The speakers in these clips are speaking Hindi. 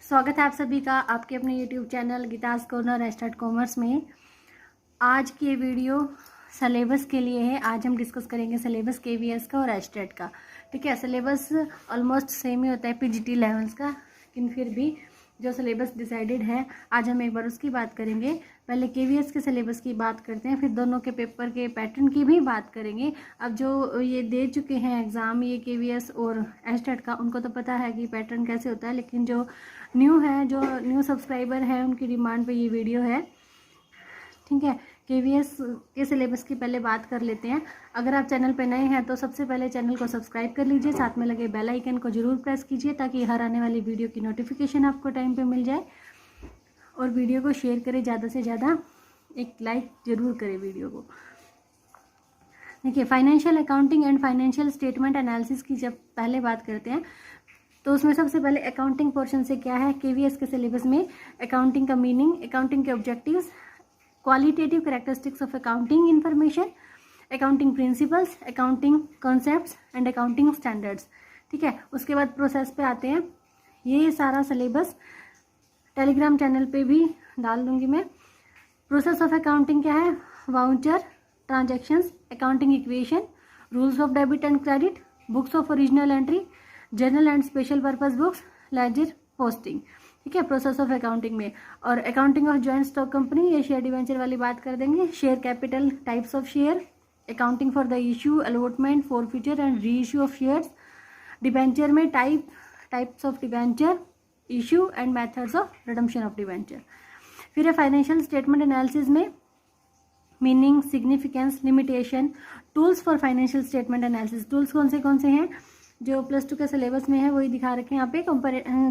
स्वागत है आप सभी का आपके अपने YouTube channel Geeta's corner start commerce में। आज की ये वीडियो सिलेबस के लिए है। आज हम डिस्कस करेंगे सिलेबस KVS का और एस्टेट का। ठीक है, सिलेबस ऑलमोस्ट सेम ही होता है PGT लेवल्स का, लेकिन फिर भी जो सिलेबस डिसाइडेड है आज हम एक बार उसकी बात करेंगे। पहले KVS के सिलेबस की बात करते हैं, फिर दोनों के पेपर के पैटर्न की भी बात करेंगे। अब जो ये दे चुके हैं एग्ज़ाम ये KVS और एस्टेट का, उनको तो पता है कि पैटर्न कैसे होता है, लेकिन जो न्यू सब्सक्राइबर है उनकी डिमांड पे ये वीडियो है। ठीक है, KVS के सिलेबस की पहले बात कर लेते हैं। अगर आप चैनल पे नए हैं तो सबसे पहले चैनल को सब्सक्राइब कर लीजिए, साथ में लगे बेल आइकन को जरूर प्रेस कीजिए ताकि हर आने वाली वीडियो की नोटिफिकेशन आपको टाइम पे मिल जाए। और वीडियो को शेयर करें, ज़्यादा से ज़्यादा एक लाइक जरूर करें वीडियो को। देखिए, financial accounting and financial statement analysis की जब पहले बात करते हैं तो उसमें सबसे पहले अकाउंटिंग पोर्शन से क्या है KVS के सिलेबस में, अकाउंटिंग का मीनिंग, अकाउंटिंग के objectives, qualitative characteristics of accounting information, accounting principles, accounting concepts and accounting standards. ठीक है, उसके बाद प्रोसेस पे आते हैं। ये सारा सिलेबस टेलीग्राम चैनल पे भी डाल दूंगी मैं। प्रोसेस ऑफ अकाउंटिंग क्या है, voucher, transactions, accounting equation, rules of debit and credit, books of original entry, journal and special purpose books, ledger, posting. ठीक है, प्रोसेस ऑफ अकाउंटिंग में। और accounting of joint stock company, ये शेयर डिवेंचर वाली बात कर देंगे। Share capital, types of share, accounting for the issue, allotment, forfeiture and reissue of shares, debenture में types of debenture, issue and methods of redemption of debenture. फिर है फाइनेंशियल स्टेटमेंट एनालिसिस में meaning, significance, limitation, tools for financial statement analysis. Tools कौन से हैं जो +2 के सिलेबस में है वही दिखा रखे हैं यहाँ पे।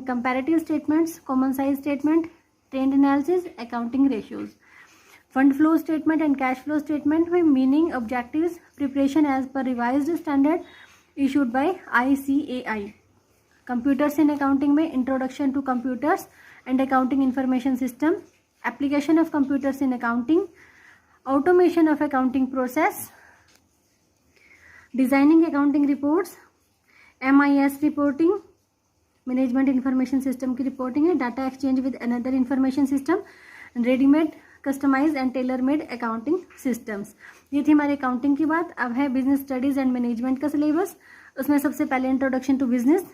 Comparative statements, common size statement, trend analysis, accounting ratios. Fund flow statement and cash flow statement में meaning, objectives, preparation as per revised standard issued by ICAI। Computers in accounting में introduction to computers and accounting information system, application of computers in accounting, automation of accounting process, designing accounting reports, MIS reporting, management information system की रिपोर्टिंग है, data exchange with another information system, readymade, customise and tailor made accounting systems. ये थी हमारी अकाउंटिंग की बात। अब है बिजनेस स्टडीज एंड मैनेजमेंट का सिलेबस। उसमें सबसे पहले introduction to business.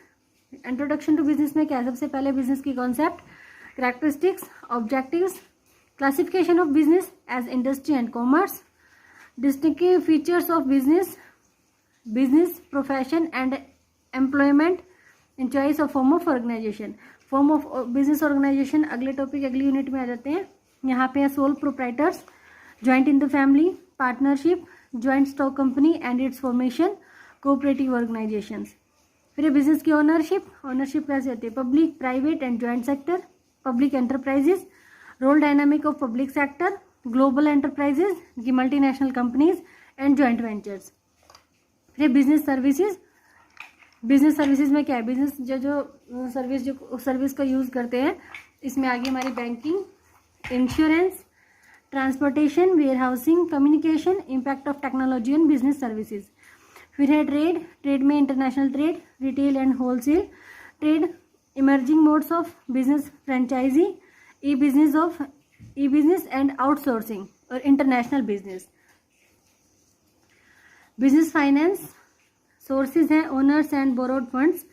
Introduction to business में क्या है, सबसे पहले बिजनेस की concept, characteristics, objectives, classification of business as industry and commerce, distinctive features of business profession and employment in choice of form of organisation. Form of business organisation अगले टॉपिक अगली यूनिट में आ जाते हैं। यहाँ पे है sole proprietors, joint in the family, partnership, joint stock company and its formation, cooperative organisations. फिर बिजनेस की ओनरशिप कैसे होती है, public, private and joint sector, public enterprises, role dynamic of public sector, global enterprises, multinational companies and joint ventures. फिर बिजनेस सर्विसेज में क्या है, बिजनेस जो सर्विस का यूज़ करते हैं, इसमें आगे हमारी banking, insurance, transportation, warehousing, communication, impact of technology on business services. फिर है ट्रेड में international trade, retail and wholesale trade, emerging modes of business, franchisee, e business and outsourcing और international business. Business finance sources हैं, owners and borrowed funds,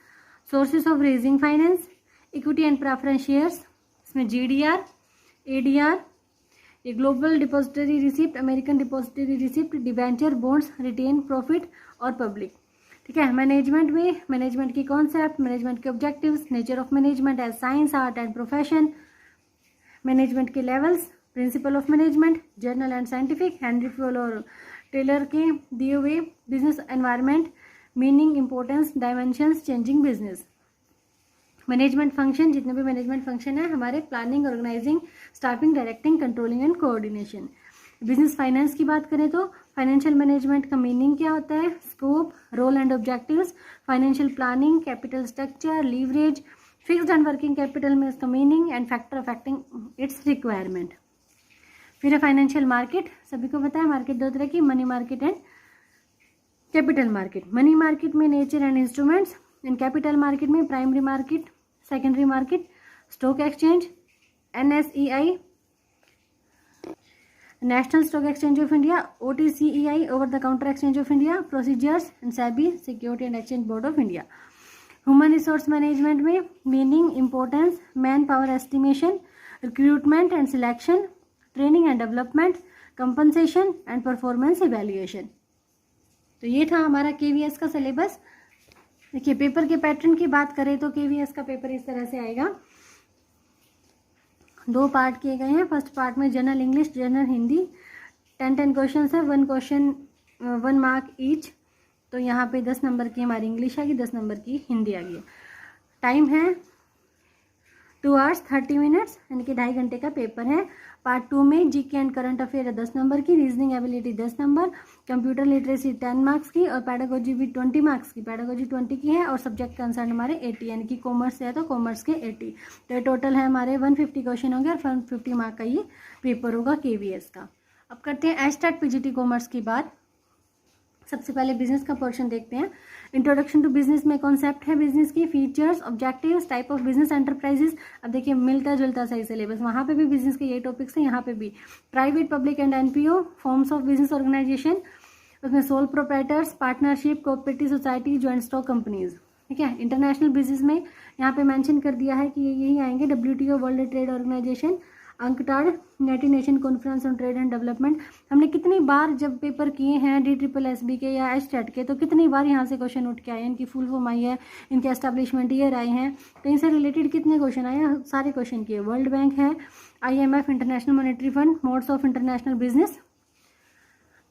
sources of raising finance, equity and preference shares, इसमें GDR, ADR, ये global depository receipt, American depository receipt, debenture, bonds, retained profit और पब्लिक। ठीक है, मैनेजमेंट में मैनेजमेंट की कॉन्सेप्ट, मैनेजमेंट के objectives, nature of management as science, art and profession, management के levels, principle of management, general and scientific, Henry Fayol और टेलर के दिए हुए, business environment, meaning, importance, dimensions, changing business. Management function, जितने भी मैनेजमेंट फंक्शन है हमारे, planning, organising, staffing, directing, controlling and coordination. Business finance की बात करें तो फाइनेंशियल मैनेजमेंट का मीनिंग क्या होता है, scope, role and objectives, financial planning, capital structure, leverage, fixed and working capital में इसका meaning and factor affecting its requirement. फिर है फाइनेंशियल मार्केट, सभी को पता है मार्केट दो तरह की, money market and capital market. Money market में nature and instruments, and capital market में primary market, secondary market, stock exchange, NSEI national stock exchange of India, OTCEI over the counter exchange of India procedures, and SEBI security and exchange board of India. Human resource management में meaning, importance, manpower estimation, recruitment and selection, training and development, compensation and performance evaluation. तो ये था हमारा KVS का सिलेबस। देखिए पेपर के पैटर्न की बात करें तो KVS का पेपर इस तरह से आएगा। 2 पार्ट किए गए हैं। फर्स्ट पार्ट में general English, general Hindi, 10 question है, 1 क्वेश्चन 1 मार्क ईच। तो यहाँ पे 10 नंबर की हमारी इंग्लिश आ गई, 10 नंबर की हिंदी आ गई। टाइम है 2 hours 30 minutes, यानी कि 2.5 घंटे का पेपर है। पार्ट 2 में GK एंड करंट अफेयर है 10 नंबर की, reasoning ability 10 number, computer literacy 10 marks की और पैडागोजी भी 20 मार्क्स की, पैडागोजी 20 की है और सब्जेक्ट कंसर्न हमारे 80, यानी कि कॉमर्स है तो कॉमर्स के 80। तो टोटल है हमारे 150 क्वेश्चन होंगे और 150 मार्क का ये पेपर होगा KVS का। अब करते हैं एस्टेट PGT कॉमर्स की बात। सबसे पहले बिजनेस का पोर्शन देखते हैं। इंट्रोडक्शन टू बिजनेस में कॉन्सेप्ट है बिजनेस की, features, objectives, type of business enterprises. अब देखिए मिलता जुलता सही सिलेबस, वहाँ पे भी बिजनेस के ये टॉपिक्स हैं, यहाँ पे भी। Private, public and NPO, forms of business organisation, उसमें sole proprietors, partnership, cooperative society, joint stock companies. ठीक है। इंटरनेशनल बिजनेस में यहाँ पे मेंशन कर दिया है कि ये यही आएंगे, WTO world trade organisation, UNCTAD, united nation conference on trade and development. हमने कितनी बार जब पेपर किए हैं DSSB के या एस्टेट के, तो कितनी बार यहाँ से क्वेश्चन उठ के आए हैं। इनकी फुल फॉर्म आई है, इनके एस्टेब्लिशमेंट ईयर आए हैं, तो इनसे रिलेटेड कितने क्वेश्चन आए हैं, सारे क्वेश्चन किए। वर्ल्ड बैंक है, IMF, international monetary fund, modes of international business,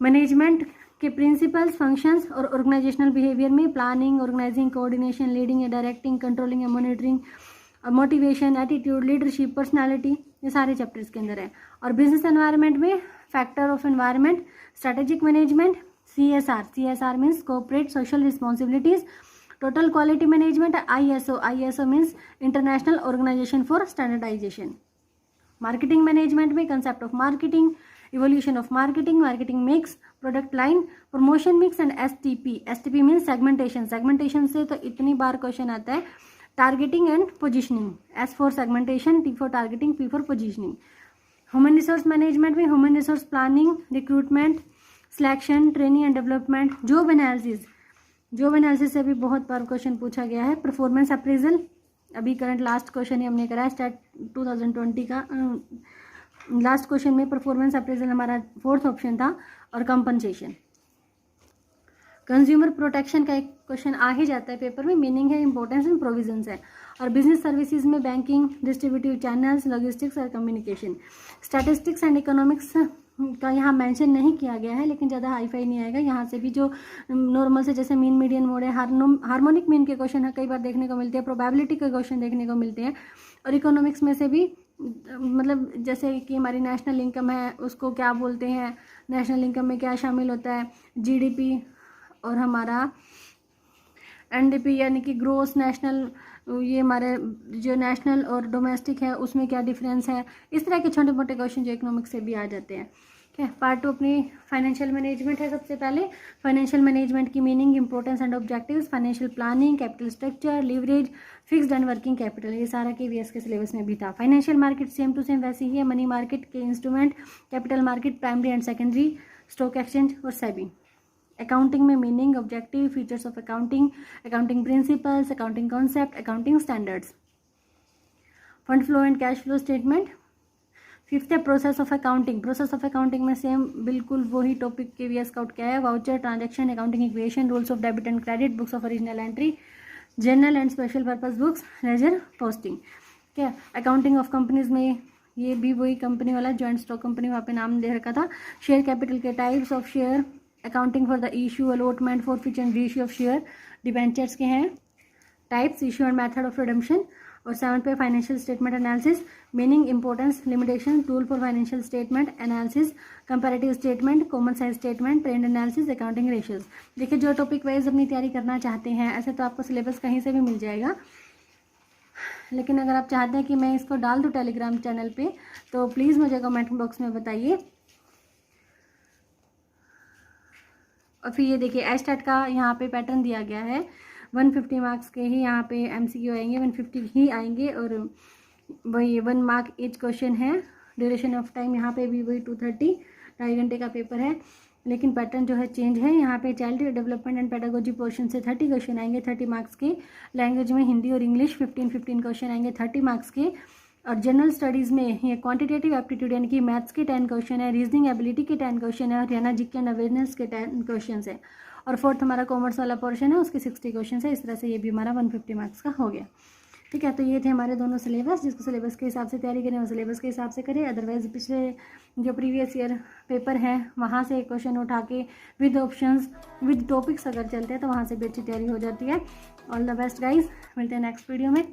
management के प्रिंसिपल्स, फंक्शंस और ऑर्गेनाइजेशनल बिहेवियर में प्लानिंग, ऑर्गेनाइजिंग, कोऑर्डिनेशन, लीडिंग या डायरेक्टिंग, कंट्रोलिंग या monitoring, motivation, attitude, leadership, personality, ये सारे चैप्टर्स के अंदर है। और बिजनेस एनवायरनमेंट में factor of environment, strategic management, CSR means corporate social responsibilities, total quality management, ISO means international organisation for standardisation. Marketing management में concept of marketing, evolution of marketing, marketing mix, product line, promotion mix and STP means segmentation से तो इतनी बार क्वेश्चन आता है। Targeting and positioning, S for segmentation, T for targeting, P for positioning. Human resource management में human resource planning, recruitment, selection, training and development, job analysis से भी बहुत बार क्वेश्चन पूछा गया है। परफॉर्मेंस अप्रेजल, अभी करंट लास्ट क्वेश्चन ही हमने करा स्टार्ट 2020 का, लास्ट क्वेश्चन में परफॉर्मेंस अप्रेजल हमारा 4th ऑप्शन था। और कंपनसेशन, कंज्यूमर प्रोटेक्शन का एक क्वेश्चन आ ही जाता है पेपर में, मीनिंग है, इंपॉर्टेंस एंड प्रोविजंस है। और बिजनेस सर्विसेज में बैंकिंग, डिस्ट्रीब्यूटिव चैनल्स, लॉजिस्टिक्स और कम्युनिकेशन। स्टैटिस्टिक्स एंड इकोनॉमिक्स का यहाँ मेंशन नहीं किया गया है, लेकिन ज़्यादा हाईफाई नहीं आएगा। यहाँ से भी जो नॉर्मल से जैसे मीन, मीडियन, मोड है, हार्मोनिक मीन के क्वेश्चन कई बार देखने को मिलते हैं, प्रोबेबिलिटी के क्वेश्चन देखने को मिलते हैं। और इकोनॉमिक्स में से भी मतलब जैसे कि हमारी नेशनल इनकम है, उसको क्या बोलते हैं, नेशनल इनकम में क्या शामिल होता है, GDP और हमारा NDP यानी कि ग्रोस नेशनल, ये हमारे जो नेशनल और डोमेस्टिक है उसमें क्या डिफरेंस है। इस तरह के छोटे मोटे क्वेश्चन जो इकोनॉमिक्स से भी आ जाते हैं। ठीक है। पार्ट 2 अपनी फाइनेंशियल मैनेजमेंट है। सबसे पहले फाइनेंशियल मैनेजमेंट की meaning, importance and objectives, financial planning, capital structure, leverage, fixed and working capital, ये सारा KVS के सिलेबस में भी था। Financial market same to same वैसी ही है, मनी मार्केट के instrument, capital market, primary and secondary, stock exchange और SEBI। अकाउंटिंग में meaning, objective, features of accounting, accounting principles, accounting concept, accounting standards. Fund flow and cash flow statement. 5th है process of accounting. Process of accounting में सेम बिल्कुल वही टॉपिक KVS का आउट किया है। Voucher, transaction, accounting equation, rules of debit and credit, books of original entry, general and special purpose books, ledger posting. क्या अकाउंटिंग ऑफ कंपनीज में ये भी वही कंपनी वाला जॉइंट स्टॉक कंपनी वहाँ पे नाम दे रखा था। शेयर कैपिटल के types of share, accounting for the issue, allotment, forfeiture and reissue of share, debentures के हैं types, issue and method of redemption. और 7 पे financial statement analysis, meaning, importance, limitation, tool for financial statement analysis, comparative statement, common size statement, trend analysis, accounting ratios. देखिए जो टॉपिक वाइज अपनी तैयारी करना चाहते हैं, ऐसे तो आपको सिलेबस कहीं से भी मिल जाएगा, लेकिन अगर आप चाहते हैं कि मैं इसको डाल दूँ टेलीग्राम चैनल पे, तो प्लीज़ मुझे कमेंट बॉक्स में बताइए। और फिर ये देखिए एस्टेट का यहाँ पे पैटर्न दिया गया है। 150 मार्क्स के ही यहाँ पे MCQ आएंगे, 150 ही आएंगे। और वही 1 मार्क ईच क्वेश्चन है। ड्यूरेशन ऑफ टाइम यहाँ पे भी वही 230, 2.5 घंटे का पेपर है, लेकिन पैटर्न जो है चेंज है। यहाँ पे child development and pedagogy portion से 30 क्वेश्चन आएंगे 30 मार्क्स के। लैंग्वेज में हिंदी और इंग्लिश 15 क्वेश्चन आएंगे 30 मार्क्स के। और जनरल स्टडीज़ में ये क्वांटिटेटिव एप्टीट्यूड यानी कि मैथ्स के 10 क्वेश्चन है, रीजनिंग एबिलिटी के 10 क्वेश्चन है और हरियाणा जीके एंड अवेयरनेस के 10 क्वेश्चन है। और फोर्थ हमारा कॉमर्स वाला पोर्शन है, उसके 60 क्वेश्चन है। इस तरह से ये भी हमारा 150 मार्क्स का हो गया। ठीक है, तो ये थे हमारे दोनों सिलेबस। जिसको सिलेबस के हिसाब से तैयारी करें वो सिलेबस के हिसाब से करें, अदरवाइज पिछले जो प्रीवियस ईयर पेपर है वहाँ से क्वेश्चन उठा के विद ऑप्शंस विद टॉपिक्स अगर चलते हैं तो वहाँ से भी अच्छी तैयारी हो जाती है। ऑल द बेस्ट गाइज, मिलते हैं नेक्स्ट वीडियो में।